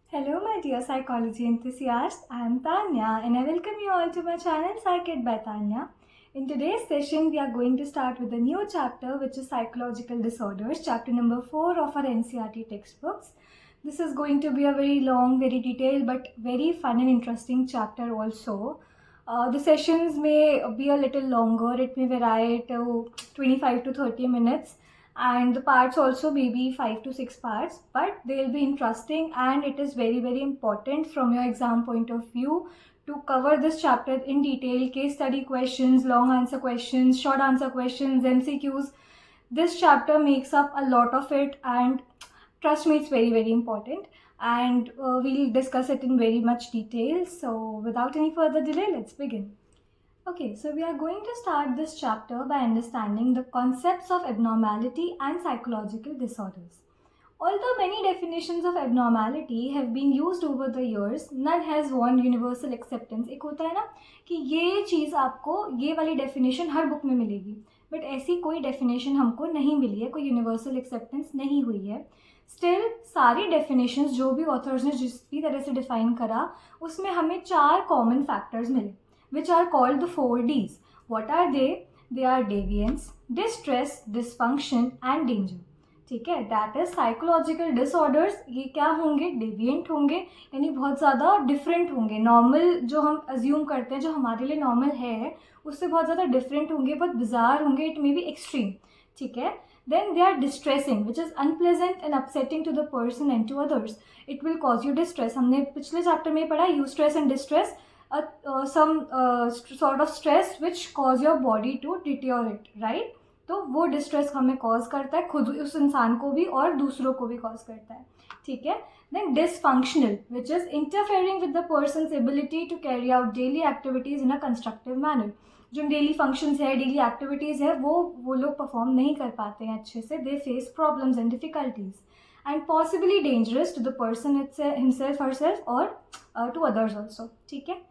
Hello, my dear psychology enthusiasts. I am Tanya and I welcome you all to my channel Psych by Tanya. In today's session, we are going to start with a new chapter, which is Psychological Disorders, chapter number 4 of our NCERT textbooks. This is going to be a very long, very detailed, but very fun and interesting chapter also. The sessions may be a little longer, it may vary to 25 to 30 minutes and the parts also may be 5 to 6 parts, but they'll be interesting and it is very important from your exam point of view to cover this chapter in detail. Case study questions, long answer questions, short answer questions, MCQs. This chapter makes up a lot of it and trust me, it's very important, and we'll discuss it in very much detail. So without any further delay, let's begin. Okay, so we are going to start this chapter by understanding the concepts of abnormality and psychological disorders. Although many definitions of abnormality have been used over the years, none has won universal acceptance. एक होता है ना कि ये चीज़ आपको ये वाली definition हर book में मिलेगी, but ऐसी कोई definition हमको नहीं मिली है, कोई universal acceptance नहीं हुई है. Still, सारी definitions जो भी authors ने जिस भी तरह से define करा, उसमें हमें 4 common factors मिले, which are called the 4 Ds. What are they? They are deviance, distress, dysfunction and danger. ठीक है, दैट इज साइकोलॉजिकल डिसऑर्डर्स. ये क्या होंगे? डेविएंट होंगे, यानी बहुत ज़्यादा डिफरेंट होंगे. नॉर्मल जो हम अज्यूम करते हैं, जो हमारे लिए नॉर्मल है, उससे बहुत ज़्यादा डिफरेंट होंगे, बहुत बिजार होंगे, इट मे बी एक्सट्रीम. ठीक है. Then they are distressing, which is unpleasant and upsetting to the person and to others. It will cause you distress. हमने पिछले चैप्टर में पढ़ा eustress and distress, some sort of stress which cause your body to deteriorate, right? तो वो distress हमें cause करता है, खुद उस इंसान को भी और दूसरों को भी कॉज करता है. ठीक है. Then dysfunctional, which is interfering with the person's ability to carry out daily activities in a constructive manner. जो डेली फंक्शंस है, डेली एक्टिविटीज़ है, वो लोग परफॉर्म नहीं कर पाते हैं अच्छे से. They face problems and difficulties and possibly dangerous to the person himself herself और टू अदर्स ऑल्सो. ठीक है.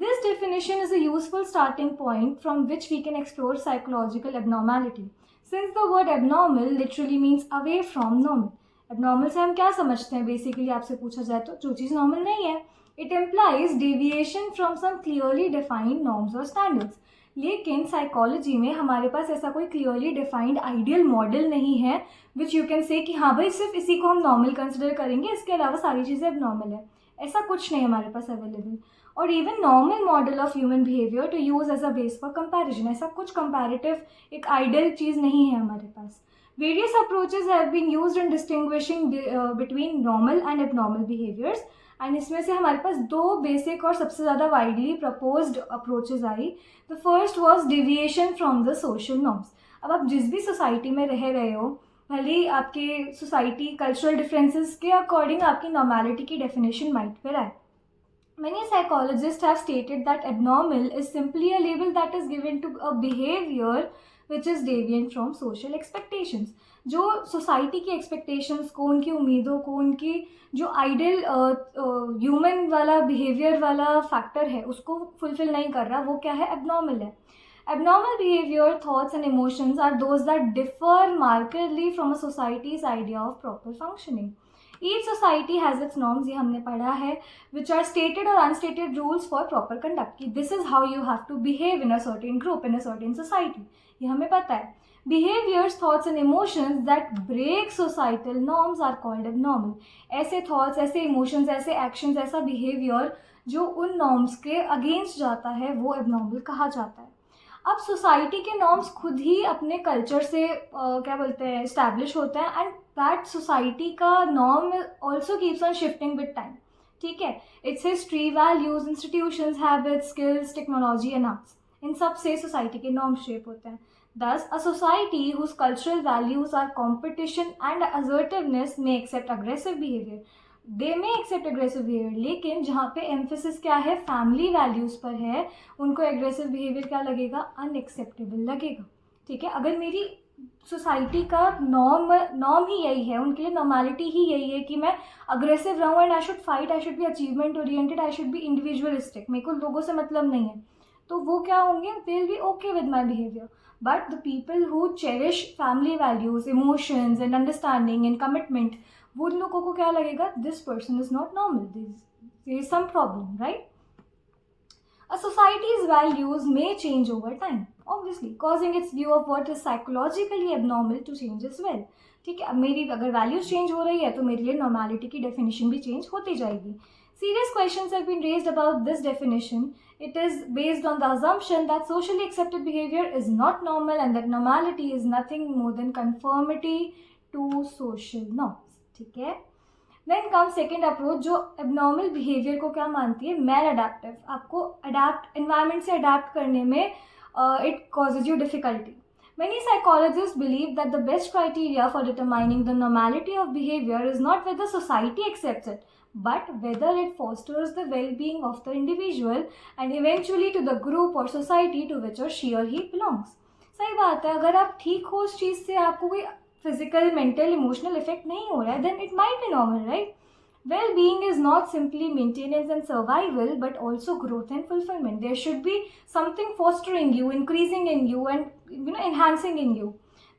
This definition is a useful starting point from which we can explore psychological abnormality. Since the word abnormal literally means away from normal. Abnormal से हम क्या समझते हैं? Basically आपसे पूछा जाए तो जो चीज़ normal नहीं है. It implies deviation from some clearly defined norms or standards. लेकिन साइकोलॉजी में हमारे पास ऐसा कोई क्लियरली डिफाइंड आइडियल मॉडल नहीं है विच यू कैन से कि हाँ भाई सिर्फ इसी को हम नॉर्मल कंसिडर करेंगे, इसके अलावा सारी चीज़ें अब नॉर्मल है. ऐसा कुछ नहीं हमारे पास अवेलेबल. और even normal model of human behaviour to use as a base for comparison. ऐसा कुछ कंपैरेटिव एक आइडियल चीज़ नहीं है हमारे पास. Various approaches have been used in distinguishing between normal and abnormal behaviours. And इसमें से हमारे पास 2 बेसिक और सबसे ज़्यादा वाइडली प्रपोज्ड अप्रोचेज आई. The first was deviation from the social norms. अब आप जिस भी सोसाइटी में रह रहे हो, भले ही आपके सोसाइटी कल्चरल डिफरेंसेस के अकॉर्डिंग आपकी नॉर्मैलिटी की डेफिनेशन माइट पे आए. Many psychologists have stated that abnormal is simply a label that is given to a behavior which is deviant from social expectations. जो सोसाइटी की एक्सपेक्टेशंस को, उनकी उम्मीदों को, उनकी जो आइडियल ह्यूमन वाला बिहेवियर वाला फैक्टर है उसको फुलफिल नहीं कर रहा, वो क्या है? एबनॉर्मल है. Abnormal behavior, thoughts and emotions are those that differ markedly from a society's idea of proper functioning. Each society has its norms, ये हमने पढ़ा है, which are stated or unstated rules for proper conduct. कि this is how you have to behave in a certain group, in a certain society. ये हमें पता है. Behaviors, thoughts and emotions that break societal norms are called abnormal. ऐसे thoughts, ऐसे emotions, ऐसे actions, ऐसा behavior जो उन norms के against जाता है, वो abnormal कहा जाता है. अब सोसाइटी के नॉर्म्स खुद ही अपने कल्चर से क्या बोलते हैं, इस्टेब्लिश होते हैं, एंड दैट सोसाइटी का norm also keeps on shifting with time. ठीक है. Its history, values, institutions, habits, skills, technology and arts, इन सब से सोसाइटी के नॉर्म शेप होते हैं. Thus, a society whose cultural values are competition and assertiveness may accept aggressive behavior. दे में accept aggressive behaviour, लेकिन जहाँ पे एम्फेसिस क्या है, फैमिली वैल्यूज़ पर है, उनको एग्रेसिव बिहेवियर क्या लगेगा? अनएक्सेप्टेबल लगेगा. ठीक है. अगर मेरी सोसाइटी का नॉर्म ही यही है, उनके लिए नॉर्मैलिटी ही यही है कि मैं अग्रेसिव रहूँ and I should fight, I should be achievement oriented, I should be individualistic, मेरे को लोगों से मतलब नहीं है, तो वो क्या होंगे? They will be okay with my behaviour. But the people who cherish family values, emotions and understanding and commitment, वो लोगों को क्या लगेगा, this person is not normal, there is some problem, right? A society's values may change over time, obviously, causing its view of what is psychologically abnormal to change as well. ठीक है, अब मेरी अगर वैल्यूज चेंज हो रही है तो मेरे लिए नॉर्मैलिटी की डेफिनेशन भी चेंज होती जाएगी. Serious questions have been raised about this definition. It is based on the assumption that socially accepted behavior is not normal and that normality is nothing more than conformity to social norms. ठीक है. Then come second approach जो abnormal behaviour को क्या मानती है, मैल adaptive. आपको adapt environment से adapt करने में it causes you difficulty. Many psychologists believe that the best criteria for determining the normality of behavior is not whether society accepts it, but whether it fosters the well-being of the individual and eventually to the group or society to which or she or he belongs. सही बात है, अगर आप ठीक हो उस चीज़ से, आपको कोई फिजिकल, मेंटल, इमोशनल इफेक्ट नहीं हो रहा है, then it might be normal, right? Well-being is not simply maintenance and survival, but also growth and fulfillment. There should be something fostering you, increasing in you, and enhancing in you.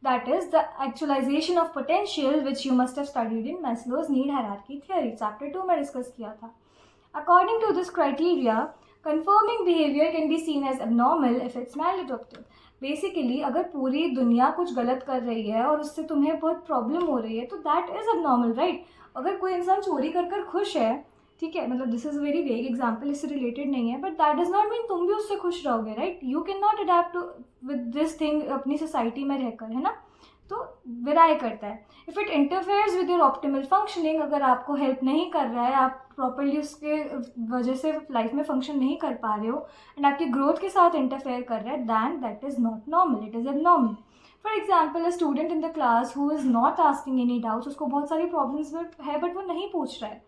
That is the actualization of potential, which you must have studied in Maslow's need hierarchy theory. Chapter 2 में discuss किया था. According to this criteria, conforming behavior can be seen as abnormal if it's maladaptive. Basically अगर पूरी दुनिया कुछ गलत कर रही है और उससे तुम्हें बहुत प्रॉब्लम हो रही है तो दैट इज़ अबनॉर्मल, राइट? अगर कोई इंसान चोरी कर कर खुश है, ठीक है, मतलब this is very vague example, इससे रिलेटेड नहीं है, but that does not mean तुम भी उससे खुश रहोगे, right? You can not adapt with this thing अपनी सोसाइटी में रहकर, है ना? तो वेराई करता है. If it interferes with your optimal functioning, अगर आपको हेल्प नहीं कर रहा है, आप प्रॉपरली उसके वजह से लाइफ में फंक्शन नहीं कर पा रहे हो एंड आपकी ग्रोथ के साथ इंटरफेयर कर रहा है, then that is not normal, it is abnormal. For example, a student in the class who is not asking any doubts, उसको बहुत सारी प्रॉब्लम्स है बट वो नहीं पूछ रहा है,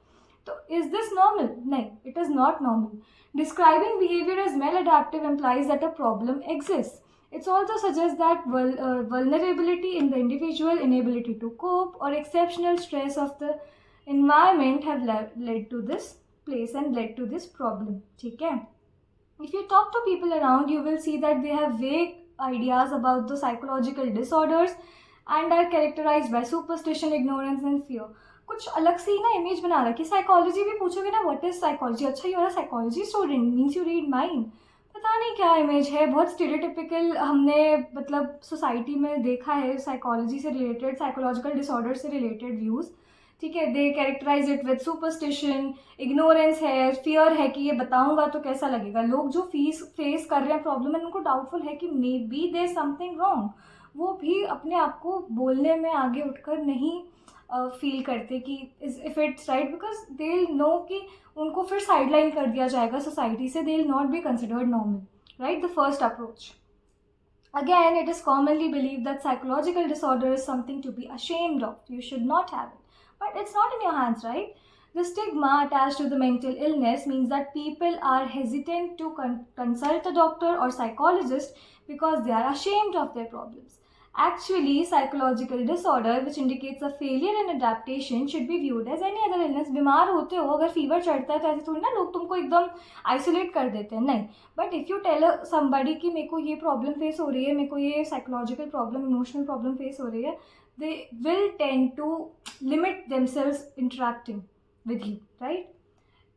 तो इज़ दिस नॉर्मल? नहीं, it is not normal. Describing behaviour as maladaptive implies that a problem exists. It also suggests that vulnerability in the individual, inability to cope, or exceptional stress of the environment have led to this place and led to this problem. ठीक है? If you talk to people around, you will see that they have vague ideas about the psychological disorders and are characterized by superstition, ignorance and fear. कुछ अलग सी ना image बना रखी. Psychology भी पूछोगे ना, व्हाट इज साइकोलॉजी, अच्छा you are a psychology student, means you read mind. पता नहीं क्या इमेज है, बहुत स्टीरियोटिपिकल हमने मतलब सोसाइटी में देखा है साइकोलॉजी से रिलेटेड, साइकोलॉजिकल डिसऑर्डर से रिलेटेड व्यूज़. ठीक है, they characterise it with superstition, ignorance है, फियर है कि ये बताऊंगा तो कैसा लगेगा. लोग जो फेस कर रहे हैं प्रॉब्लम है, उनको डाउटफुल है कि maybe there something wrong, वो भी अपने आप को बोलने में आगे उठकर नहीं फील करते कि if it's right, because they will know कि उनको फिर साइडलाइन कर दिया जाएगा सोसाइटी से, they will not be considered normal, right? The first approach. Again, it is commonly believed that psychological disorder is something to be ashamed of. You should not have it. But it's not in your hands, right? The stigma attached to the mental illness means that people are hesitant to consult a doctor or psychologist because they are ashamed of their problems. Actually, psychological disorder, which indicates a failure in adaptation, should be viewed as any other illness. बीमार होते हो, अगर fever चढ़ता है तो ऐसे थोड़ी ना लोग तुमको एकदम आइसोलेट कर देते हैं, नहीं. But if you tell somebody कि मेरे को ये प्रॉब्लम फेस हो रही है, मेरे को ये psychological problem, emotional problem face हो रही है, they will tend to limit themselves interacting with you, right?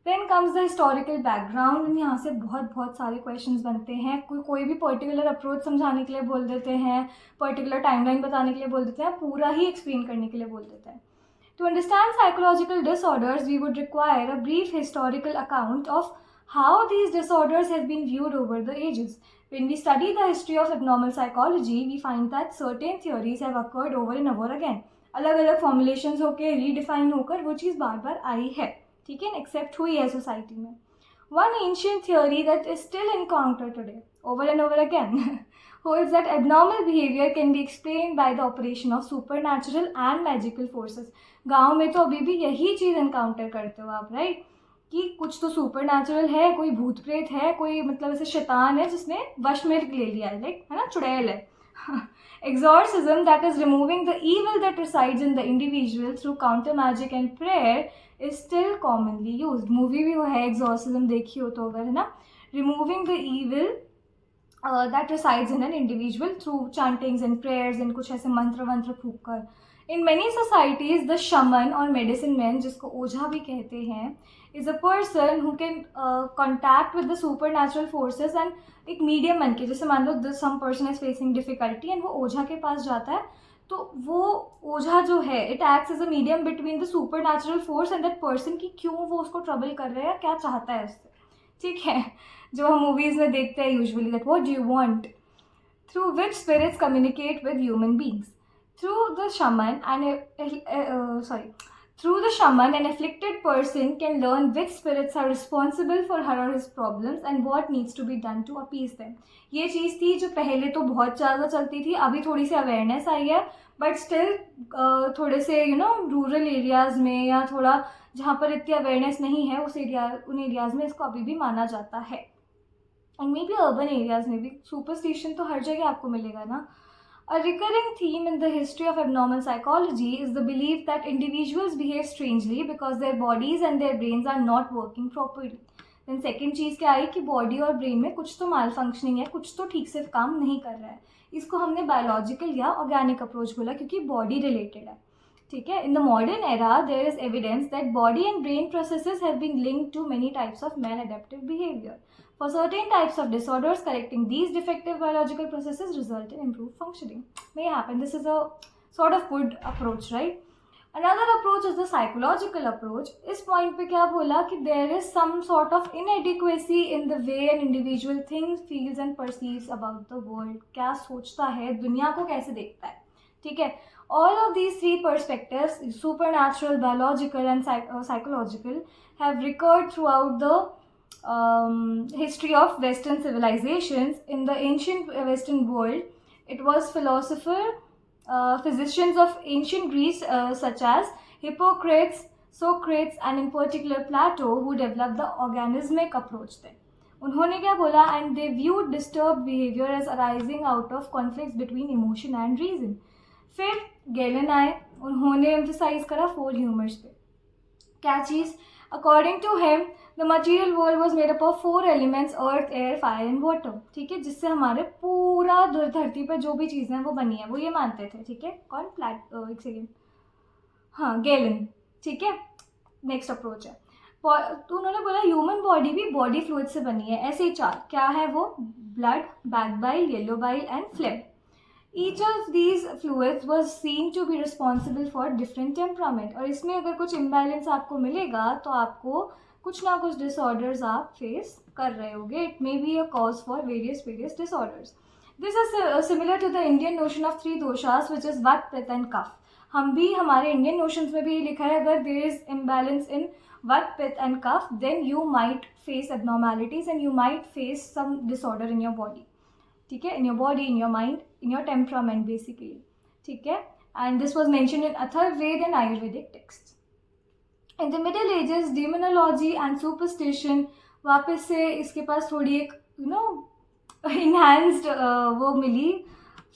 Then comes the historical background, and यहाँ से बहुत सारे questions बनते हैं. कोई भी पर्टिकुलर अप्रोच समझाने के लिए बोल देते हैं, पर्टिकुलर टाइमलाइन बताने के लिए बोल देते हैं, पूरा ही एक्सप्लेन करने के लिए बोल देते हैं. To understand psychological disorders, we would require a brief historical account of how these disorders have been viewed over the ages. When we study the history of abnormal psychology, we find that certain theories have occurred over and over again. अलग अलग formulations होकर redefine होकर वो चीज़ बार बार आई है, ठीक है, accept हुई है सोसाइटी में. One ancient theory that is still encountered today, over and over again, holds that abnormal behavior can be explained by the operation of supernatural and magical forces. गाँव में तो अभी भी यही चीज़ एनकाउंटर करते हो आप, राइट? कि कुछ तो सुपर नेचुरल है, कोई भूत प्रेत है, कोई मतलब ऐसे शैतान है जिसने वश में ले लिया है, लाइक, है ना, चुड़ैल है. Exorcism, that is removing the evil that resides in the individual through counter magic and prayer, is still commonly used. Movie भी वो है exorcism, देखी हो तो अगर, है ना, removing the evil that resides in an individual through chantings and prayers and कुछ ऐसे मंत्र वंत्र फूक कर. In many societies, the shaman or medicine man, जिसको ओझा भी कहते हैं, is a person who can contact with the supernatural forces and एक मीडियम बन के, जैसे मान लो some person is facing difficulty and वो ओझा के पास जाता है, तो वो ओझा जो है it acts as a medium between the supernatural force and that person कि क्यों वो उसको ट्रबल कर रहा है या क्या चाहता है उससे, ठीक है, जो हम मूवीज़ में देखते हैं usually, that what do you want, through which spirits communicate with human beings. Through the shaman, through the shaman, an afflicted person can learn which spirits are responsible for her or his problems and what needs to be done to appease them. ये चीज़ थी जो पहले तो बहुत ज़्यादा चलती थी, अभी थोड़ी सी अवेयरनेस आई है, बट स्टिल थोड़े से रूरल एरियाज़ में या थोड़ा जहाँ पर इतनी अवेयरनेस नहीं है उन एरियाज़ में इसको अभी भी माना जाता है. And may be urban areas में भी सुपरस्टिशन तो हर जगह आपको मिलेगा ना. A recurring theme in the history of abnormal psychology is the belief that individuals behave strangely because their bodies and their brains are not working properly. Then second चीज़ क्या आई कि body और ब्रेन में कुछ तो माल फंक्शनिंग है, कुछ तो ठीक से काम नहीं कर रहा है. इसको हमने बायोलॉजिकल या ऑर्गेनिक अप्रोच बोला क्योंकि बॉडी रिलेटेड है, ठीक है. In the modern era there is evidence that body and brain processes have been linked to many types of maladaptive behaviour. For certain types of disorders, correcting these defective biological processes result in improved functioning. May happen. This is a sort of good approach, right? Another approach is the psychological approach. इस point पे क्या बोला कि there is some sort of inadequacy in the way an individual thinks, feels and perceives about the world. क्या सोचता है, दुनिया को कैसे देखता है, ठीक है. All of these three perspectives, supernatural, biological and psychological, have recurred throughout the history of Western civilizations. In the ancient Western world, it was physicians of ancient Greece such as Hippocrates, Socrates and in particular Plato who developed the organismic approach then. उन्होंने क्या बोला, and they viewed disturbed behavior as arising out of conflicts between emotion and reason. फिर gallon आए, उन्होंने emphasize करा four humors पे. क्या चीज़? According to him, the material world was made up of four elements: earth, air, fire and water. ठीक है, जिससे हमारे पूरा धरती पर जो भी चीज़ें हैं वो बनी है, वो ये मानते थे, ठीक है. कौन? एक सेकेंड, हाँ, गैलन, ठीक है. नेक्स्ट अप्रोच है, तो उन्होंने बोला ह्यूमन बॉडी भी बॉडी फ्लूइड से बनी है. ऐसे ही चार क्या है वो? Blood, back bile, yellow bile and flame. Each of these fluids was seen to be responsible for different temperament. और इसमें अगर कुछ imbalance आपको मिलेगा तो आपको कुछ ना कुछ disorders आप face कर रहे होगे. It may be a cause for various disorders. This is similar to the Indian notion of three doshas, which is Vat, Pitta and Kapha. हम भी हमारे Indian notions में भी लिखा है, अगर there is imbalance in Vat, Pitta and Kapha, then you might face abnormalities and you might face some disorder in your body. ठीक है, in your body, in your mind, in your temperament basically, ठीक है. And this was mentioned in Atharvaveda and Ayurvedic texts. In the Middle Ages, demonology and superstition वापस से इसके पास थोड़ी एक enhanced वो मिली,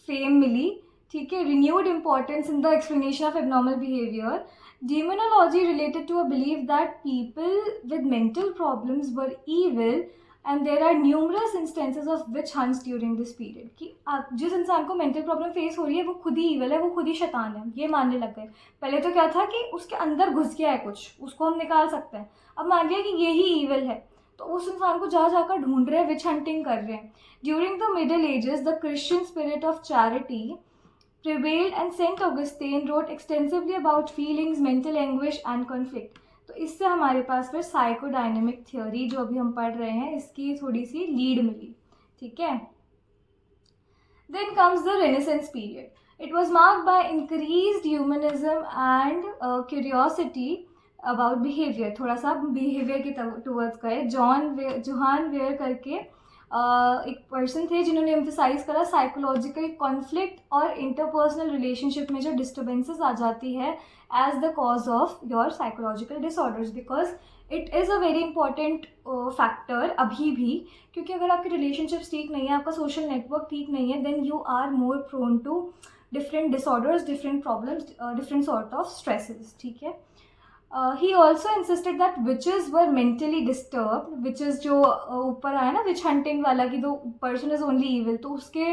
fame मिली, ठीक है. Renewed importance in the explanation of abnormal behavior. Demonology related to a belief that people with mental problems were evil. And there are numerous instances of witch hunts during this period. कि आप जिस इंसान को mental problem face हो रही है वो खुद ही ईवल है, वो खुद ही शैतान है, ये मानने लग गए. पहले तो क्या था कि उसके अंदर घुस गया है कुछ, उसको हम निकाल सकते हैं. अब मान लिया कि यही ईवल है, तो उस इंसान को जाकर ढूंढ रहे हैं, विच हंटिंग कर रहे हैं. During the middle edges the Christian spirit of charity prevailed and Saint Augustine wrote extensively about feelings, mental anguish and conflict. तो इससे हमारे पास फिर साइकोडायनेमिक थ्योरी जो अभी हम पढ़ रहे हैं इसकी थोड़ी सी लीड मिली, ठीक है. Then comes the renaissance period. It was marked by increased humanism and curiosity about behaviour. थोड़ा सा बिहेवियर की टूवर्ड्स गए. जोहान वेयर करके एक पर्सन थे जिन्होंने एम्फसाइज करा साइकोलॉजिकल कॉन्फ्लिक्ट और इंटरपर्सनल रिलेशनशिप में जो डिस्टर्बेंसेस आ जाती है as the cause of your psychological disorders, because it is a very important factor अभी भी, क्योंकि अगर आपके रिलेशनशिप्स ठीक नहीं है, आपका सोशल नेटवर्क ठीक नहीं है, then you are more prone to different disorders, different problems, different sort of stresses, ठीक है. He also insisted that witches were mentally disturbed. Witches जो ऊपर आया ना witch hunting वाला कि the person is only evil, तो उसके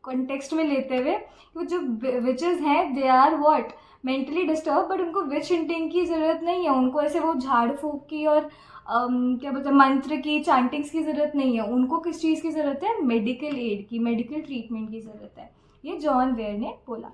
कॉन्टेक्स्ट में लेते हुए वो जो विचेस हैं they are what mentally disturb, but उनको विच हिंटिंग की ज़रूरत नहीं है, उनको ऐसे वो झाड़ फूक की और क्या बोलते हैं मंत्र की चैंटिंग्स की ज़रूरत नहीं है, उनको किस चीज़ की ज़रूरत है, मेडिकल एड की, मेडिकल ट्रीटमेंट की ज़रूरत है, ये जॉन वेयर ने बोला।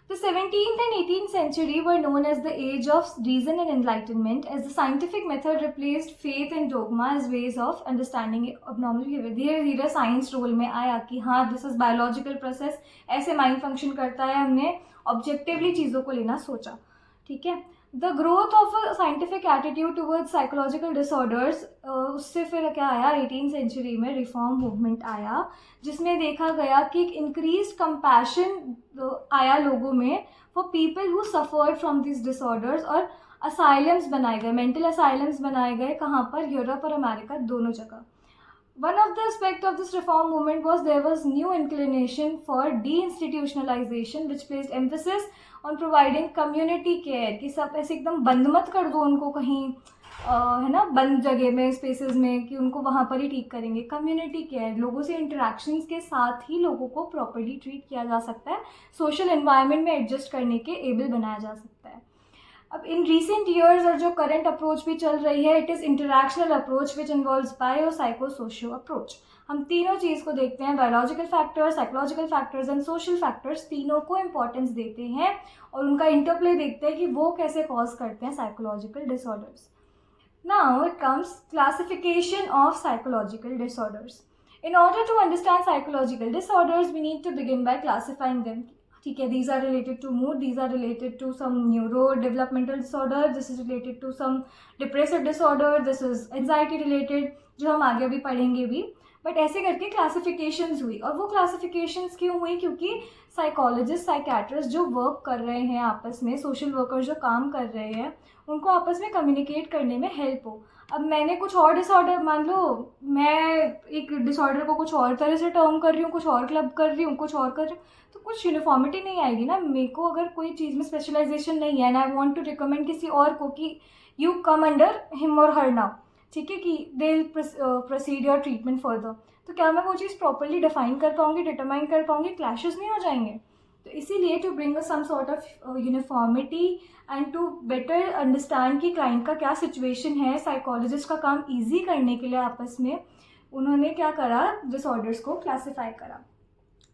The 17th and 18th century were known as the age of reason and enlightenment, as the scientific method replaced faith and dogma as ways of understanding abnormal behavior. धीरे धीरे science role में आया कि हाँ this is biological process, ऐसे mind function करता है, हमने ऑब्जेक्टिवली चीज़ों को लेना सोचा, ठीक है। The growth of a scientific attitude towards psychological disorders, उससे फिर क्या आया 18th सेंचुरी में रिफॉर्म मूवमेंट आया, जिसमें देखा गया कि एक इंक्रीज कंपैशन आया लोगों में for people who suffered from this disorders, और असाइलम्स बनाए गए, मेंटल असाइलम्स बनाए गए, कहाँ पर, यूरोप और अमेरिका दोनों जगह। One of the aspects of this reform movement was there was new inclination for deinstitutionalization, which placed emphasis on providing community care, कि सब ऐसे एकदम बंद मत कर दो उनको कहीं है ना बंद जगह में, स्पेसेस में, कि उनको वहाँ पर ही ठीक करेंगे। कम्युनिटी केयर, लोगों से इंटरेक्शंस के साथ ही लोगों को प्रॉपर्ली ट्रीट किया जा सकता है, सोशल एनवायरनमेंट में एडजस्ट करने के एबल बनाया जा सकता है। अब इन रिसेंट ईयर्स और जो करंट अप्रोच भी चल रही है, it is interactional approach which involves bio psycho socio approach. हम तीनों चीज़ को देखते हैं, biological factors, psychological factors and social factors, तीनों को इम्पोर्टेंस देते हैं और उनका इंटरप्ले देखते हैं कि वो कैसे कॉज करते हैं psychological disorders. Now it comes classification of psychological disorders. In order to understand psychological disorders, we need to begin by classifying them. ठीक है, these are related to mood, these are related to some neurodevelopmental disorder, this is related to some depressive disorder, this is anxiety related, जो हम आगे भी पढ़ेंगे भी। But ऐसे करके क्लासिफिकेशंस हुई, और वो क्लासिफिकेशंस क्यों हुई, क्योंकि साइकोलॉजिस्ट, साइकेट्रिस्ट जो वर्क कर रहे हैं आपस में, सोशल वर्कर्स जो काम कर रहे हैं, उनको आपस में कम्युनिकेट करने में हेल्प हो। अब मैंने कुछ और डिसऑर्डर, मान लो मैं एक डिसऑर्डर को कुछ और तरह से टर्म कर रही हूँ, कुछ और क्लब कर रही हूँ, कुछ और कर रही हूँ, तो कुछ यूनिफॉर्मिटी नहीं आएगी ना। मेरे को अगर कोई चीज़ में स्पेशलाइजेशन नहीं है and I want to recommend किसी और को कि यू कम अंडर हिम और हर नाउ, ठीक है, कि they will proceed your treatment further, तो क्या मैं वो चीज़ प्रॉपरली डिफाइन कर पाऊँगी, डिटरमाइन कर पाऊँगी, क्लैशेस नहीं हो जाएंगे। तो इसीलिए to bring some sort of uniformity and to better understand कि क्लाइंट का क्या सिचुएशन है, साइकोलॉजिस्ट का काम ईजी करने के लिए आपस में उन्होंने क्या करा, डिसऑर्डर्स को क्लासीफाई करा।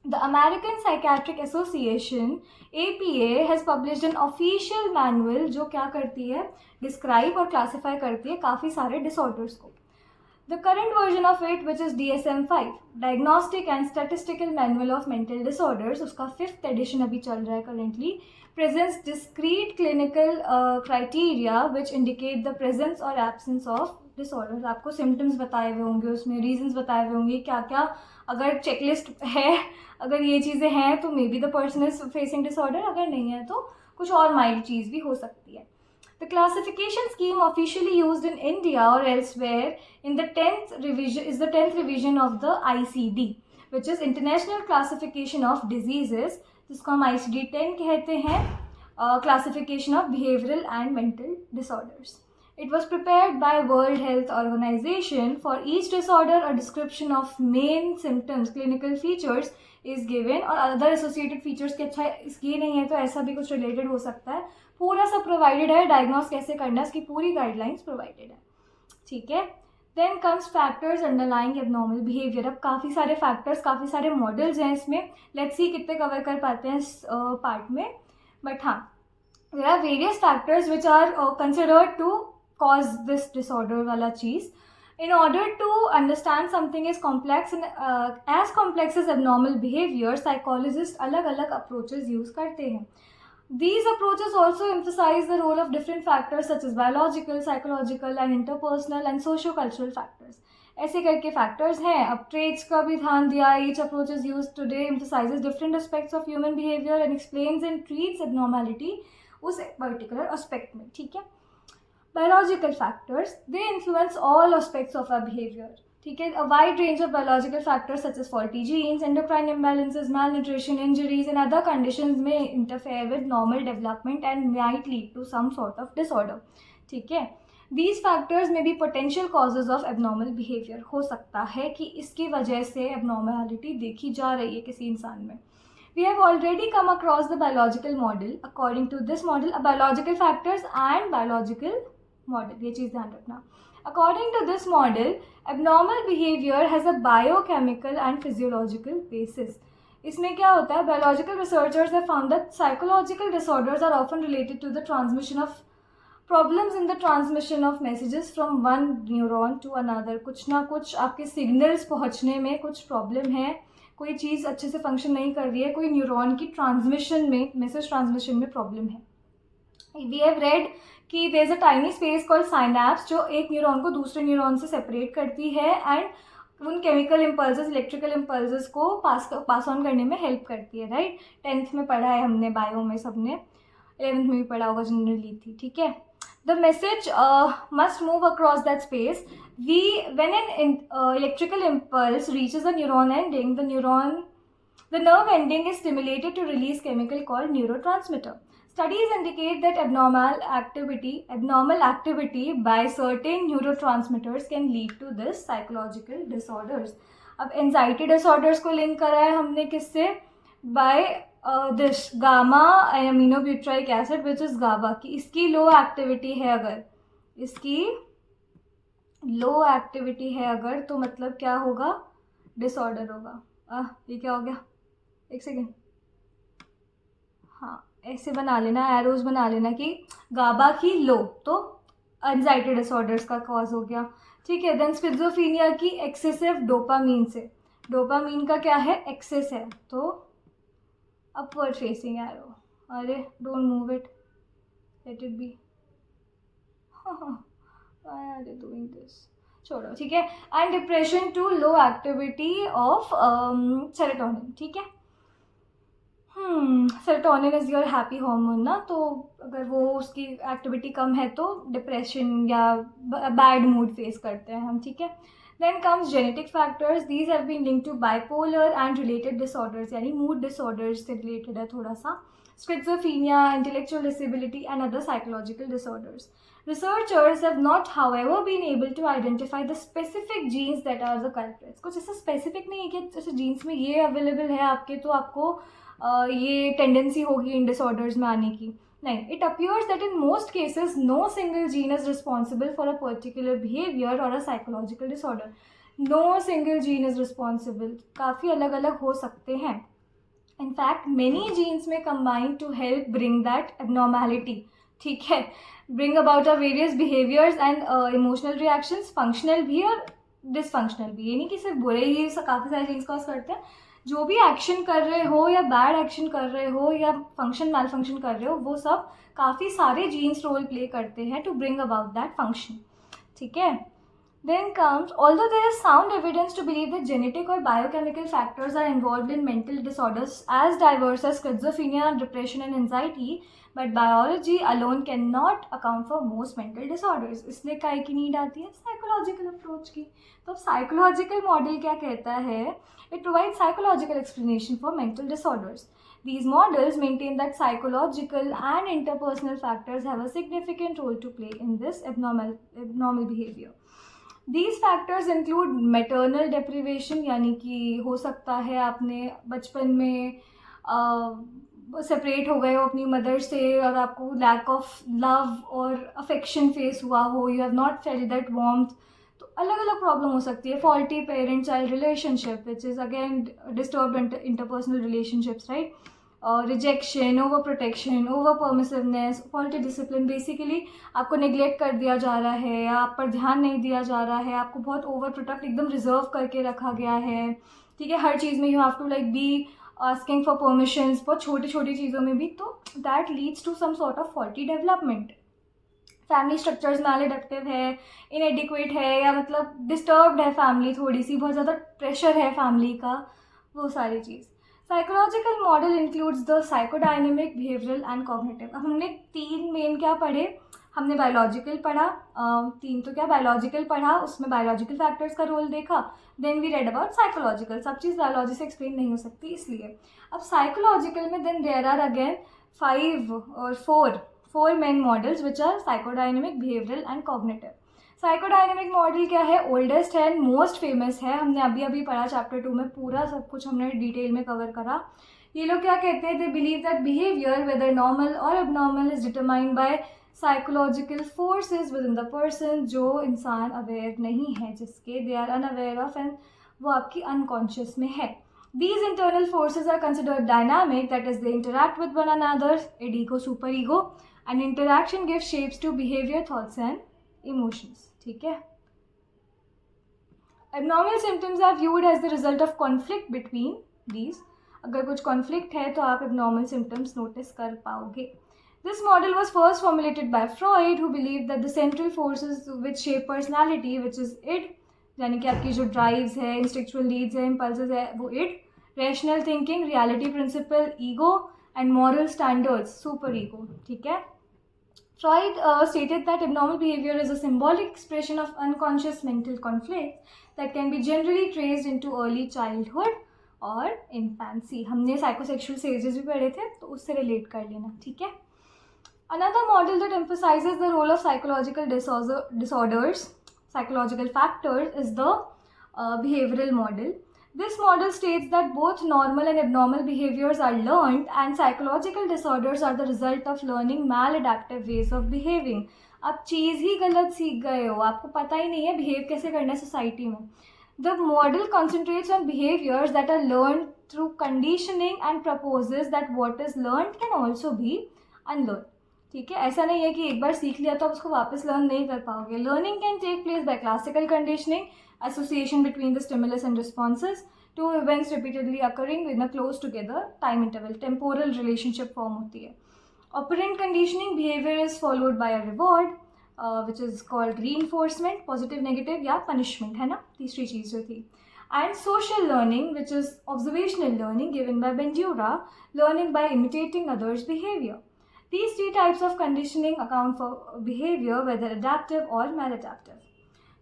The American Psychiatric Association APA has published an official manual जो क्या करती है, डिस्क्राइब और क्लासीफाई करती है काफ़ी सारे डिसऑर्डर्स को। The current version of it, which is DSM-5, Diagnostic and Statistical Manual of Mental Disorders, उसका 5th edition अभी चल रहा है currently, presents discrete clinical criteria which indicate the presence or absence of disorders। आपको symptoms बताए हुए होंगे, उसमें reasons बताए हुए होंगे, क्या क्या अगर चेकलिस्ट है, अगर ये चीज़ें हैं तो may be the person is facing disorder, अगर नहीं है तो कुछ और माइल्ड चीज़ भी हो सकती है। The classification scheme officially used in India or elsewhere in the 10th revision is the 10th revision of the ICD, which is International Classification of Diseases, जिसको हम ICD-10 कहते हैं, Classification of Behavioral and Mental Disorders. It was prepared by World Health Organization. For each disorder, a description of main symptoms, clinical features is given, और other associated features के अच्छा ये नहीं है तो ऐसा भी कुछ related हो सकता है, पूरा सब प्रोवाइडेड है, डायग्नोस कैसे करना है इसकी पूरी गाइडलाइंस प्रोवाइडेड है, ठीक है। Then comes factors underlying abnormal behaviour. अब काफ़ी सारे फैक्टर्स, काफ़ी सारे मॉडल्स हैं इसमें, लेट्स सी कितने कवर कर पाते हैं इस पार्ट में, बट हाँ there are various factors which are considered to cause this disorder वाला चीज़। In order to understand something is complex and as complex as abnormal behavior, psychologists अलग अलग approaches use करते हैं। These approaches also emphasize the role of different factors such as biological, psychological and interpersonal and socio-cultural factors. ऐसे करके factors हैं। अब traits का भी ध्यान दिया, each approach is used today emphasizes different aspects of human behavior and explains and treats abnormality उस particular aspect में, ठीक है। Biological factors, they influence all aspects of our behavior, ठीक है। A wide range of biological factors such as faulty genes, endocrine imbalances, malnutrition, injuries and other conditions may interfere with normal development and might lead to some sort of disorder, ठीक है। These factors may be potential causes of abnormal behavior. हो सकता है कि इसकी वजह से abnormality देखी जा रही है किसी इंसान में. We have already come across the biological model. According to this model, a biological factors and biological model. ये चीज़ ध्यान रखना. According to this model, abnormal behavior has a biochemical and physiological basis. इसमें क्या होता है? Biological researchers have found that psychological disorders are often related to the transmission of problems in the transmission of messages from one neuron to another. कुछ ना कुछ आपके signals पहुंचने में कुछ प्रॉब्लम है, कोई चीज़ अच्छे से फंक्शन नहीं कर रही है, कोई न्यूरॉन की ट्रांसमिशन में, मैसेज ट्रांसमिशन में प्रॉब्लम है. वी हैव रेड कि there is a tiny space called synapse जो एक न्यूरॉन को दूसरे न्यूरॉन से सेपरेट करती है एंड उन केमिकल इम्पल्सेस, इलेक्ट्रिकल इम्पल्सेस को पास ऑन करने में हेल्प करती है. राइट, 10th में पढ़ा है हमने, बायो में सबने, 11th में भी पढ़ा होगा जिन्होंने ली थी. ठीक है, the message must move across that space. When an electrical impulse reaches a neuron ending, the nerve ending is stimulated to release chemical called neurotransmitter. Studies indicate that abnormal activity by certain neurotransmitters can lead to this psychological disorders. अब anxiety disorders को link करा है हमने किससे? By this gamma aminobutyric acid which is GABA की इसकी लो activity है अगर, इसकी लो एक्टिविटी है अगर, तो मतलब क्या होगा? डिसऑर्डर होगा. ये क्या हो गया? एक सेकेंड, हाँ ऐसे बना लेना, एरोज बना लेना कि गाबा की लो तो एंजाइटी डिसऑर्डर्स का कॉज हो गया. ठीक है, देन स्किज़ोफ्रेनिया की एक्सेसिव डोपामीन से, डोपामीन का क्या है? एक्सेस है, तो अपवर्ड फेसिंग एरो. अरे don't move it, let it be. Why are they doing this? छोड़ो. ठीक है, and depression to low activity of serotonin. ठीक है, serotonin is your happy hormone ना, तो अगर वो उसकी एक्टिविटी कम है तो डिप्रेशन या बैड मूड फेस करते हैं हम. ठीक है, then comes genetic factors. These have been linked to bipolar and related disorders, यानी mood disorders से related है थोड़ा सा. Schizophrenia, intellectual disability and other psychological disorders. Researchers have not, however, been able to identify the specific genes that are the culprits. कुछ ऐसा specific नहीं है कि जैसे genes में ये available है आपके तो आपको ये tendency होगी इन disorders में आने की. नहीं, it appears that in most cases no single gene is responsible for a particular behavior or a psychological disorder. No single gene is responsible. काफ़ी अलग अलग हो सकते हैं. In fact, many genes may combine to help bring that abnormality. ठीक है, bring about our various behaviors and emotional reactions, functional भी और dysfunctional भी. ये नहीं कि सिर्फ बुरे ही काफ़ी सारे genes cause करते हैं. जो भी एक्शन कर रहे हो या बैड एक्शन कर रहे हो या फंक्शन मैल फंक्शन कर रहे हो, वो सब काफ़ी सारे जीन्स रोल प्ले करते हैं to bring about that function. ठीक है, then comes although there is sound evidence to believe that genetic और biochemical factors are involved in mental disorders as diverse as schizophrenia, depression and anxiety, but biology alone can not account for most mental disorders. इसलिए काय की need आती है? Psychological approach की. तो अब psychological model क्या कहता है? It provides psychological explanation for mental disorders. These models maintain that psychological and interpersonal factors have a significant role to play in this abnormal behavior. These factors include maternal deprivation, यानी कि हो सकता है आपने बचपन में सेपरेट हो गए हो अपनी मदर से और आपको लैक ऑफ लव और अफेक्शन फेस हुआ हो, you have not felt that warmth. तो अलग अलग प्रॉब्लम हो सकती है. Faulty parent child relationship which is again disturbed interpersonal relationships, right. Rejection, over protection, over permissiveness, faulty discipline. Basically आपको निगलेक्ट कर दिया जा रहा है या आप पर ध्यान नहीं दिया जा रहा है, आपको बहुत ओवर प्रोटेक्ट एकदम रिजर्व करके रखा गया है. ठीक है, हर चीज़ में you have to like be asking for permissions, बहुत छोटी छोटी चीज़ों में भी. तो that leads to some sort of faulty development. Family structures maladaptive है, इनएडिक्वेट है या मतलब डिस्टर्ब्ड है फैमिली, थोड़ी सी बहुत ज़्यादा प्रेशर है फैमिली का, वो सारी चीज़. Psychological model includes the psychodynamic, behavioural and cognitive. अब हमने 3 मेन क्या पढ़े? हमने बायोलॉजिकल पढ़ा, 3 तो क्या बायोलॉजिकल पढ़ा, उसमें बायोलॉजिकल फैक्टर्स का रोल देखा. Then we read about psychological. सब चीज़ बायोलॉजी से एक्सप्लेन नहीं हो सकती इसलिए. अब साइकोलॉजिकल में देन देयर आर अगेन 5 और 4 4 main models which are psychodynamic, behavioral and cognitive. Psychodynamic model क्या है, ओल्डेस्ट है एंड मोस्ट फेमस है. हमने अभी अभी पढ़ा चैप्टर 2 में, पूरा सब कुछ हमने डिटेल में कवर करा. ये लोग क्या कहते हैं, they believe that behaviour whether normal और abnormal is determined by psychological forces within the person, जो इंसान अवेयर नहीं है, जिसके they are unaware of and वो आपकी अनकॉन्शियस में है. These internal forces are considered dynamic, that is they interact with one another, id ego, super ego, and interaction gives shapes to behavior, thoughts and emotions. ठीक है. Abnormal symptoms are viewed as the result of conflict between these. अगर कुछ conflict है तो आप abnormal symptoms notice कर पाओगे. This model was first formulated by Freud, who believed that the central forces which shape personality, which is id, यानी कि आपकी जो ड्राइव्स है, इंस्टिक्चुअल नीड्स है, इम्पल्सेस है, वो id, rational thinking, reality principle ego and moral standards superego. ठीक है. Freud stated that abnormal behavior is a symbolic expression of unconscious mental conflicts that can be generally traced into early childhood और infancy. हमने psychosexual stages भी पढ़े थे, तो उससे relate कर लेना. ठीक है. Another model that emphasizes the role of psychological disorders, psychological factors, is the behavioral model. This model states that both normal and abnormal behaviors are learned and psychological disorders are the result of learning maladaptive ways of behaving. आप चीज़ ही गलत सीख गए हो, आपको पता ही नहीं है behave कैसे करना है सोसाइटी में. The model concentrates on behaviors that are learned through conditioning and proposes that what is learned can also be unlearned. ठीक है. ऐसा नहीं है कि एक बार सीख लिया तो आप उसको वापस लर्न नहीं कर पाओगे. Learning can take place by classical conditioning, association between the stimulus and responses, two events repeatedly occurring with a close together time interval, temporal relationship form होती है. Operant conditioning, behaviour is followed by a reward which is called reinforcement, positive negative या punishment, है ना, तीसरी चीज़ जो थी. And social learning, which is observational learning given by Bandura, learning by imitating others' behavior. These 3 types of conditioning account for behavior, whether adaptive or maladaptive.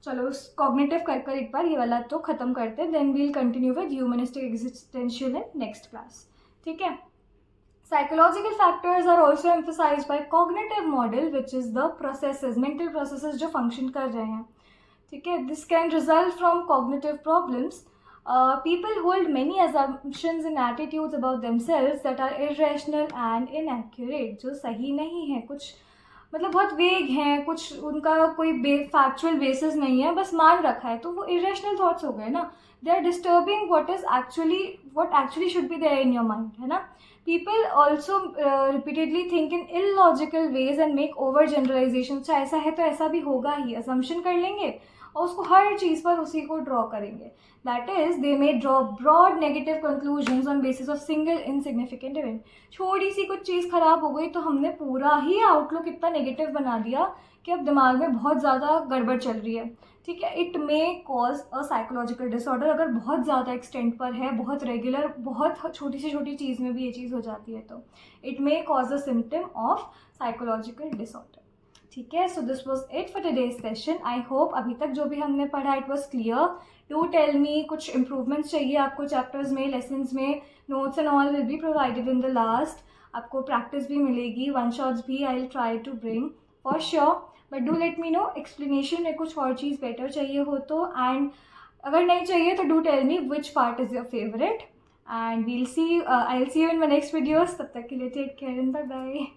चलो cognitive कर एक बार ये वाला तो ख़त्म करते हैं, then we'll continue with humanistic existential in next class. ठीक है. Psychological factors are also emphasized by cognitive model, which is the processes, mental processes जो function कर रहे हैं. ठीक है. This can result from cognitive problems. People hold many assumptions and attitudes about themselves that are irrational and inaccurate, जो सही नहीं है, कुछ मतलब बहुत वेग हैं, कुछ उनका कोई फैक्चुअल बेसिस नहीं है, बस मान रखा है, तो वो irrational thoughts हो गए ना. They are disturbing what actually should be there in your mind, है ना. People also repeatedly think in illogical ways and make over generalization. अच्छा ऐसा है तो ऐसा भी होगा ही, assumption कर लेंगे और उसको हर चीज़ पर उसी को ड्रॉ करेंगे. That is they may draw broad negative conclusions on basis of single insignificant event. छोटी सी कुछ चीज़ खराब हो गई तो हमने पूरा ही आउटलुक इतना नेगेटिव बना दिया कि अब दिमाग में बहुत ज़्यादा गड़बड़ चल रही है. ठीक है. It may cause a psychological disorder, अगर बहुत ज़्यादा एक्सटेंट पर है, बहुत रेगुलर, बहुत छोटी से छोटी चीज़ में भी ये चीज़ हो जाती है, तो it may cause a symptom of psychological disorder. ठीक है. So this was it for today's session. I hope अभी तक जो भी हमने पढ़ा it was clear. Do tell me कुछ इम्प्रूवमेंट्स चाहिए आपको चैप्टर्स में, लेसन्स में. Notes and all will be provided in the last. आपको प्रैक्टिस भी मिलेगी, वन शॉट्स भी I will try to bring for sure. But do let me know explanation में कुछ और चीज़ बेटर चाहिए हो तो, एंड अगर नहीं चाहिए तो do tell me which part is your favourite. And we'll see, I will see you in my next videos. तब तक के लिए take care and bye bye.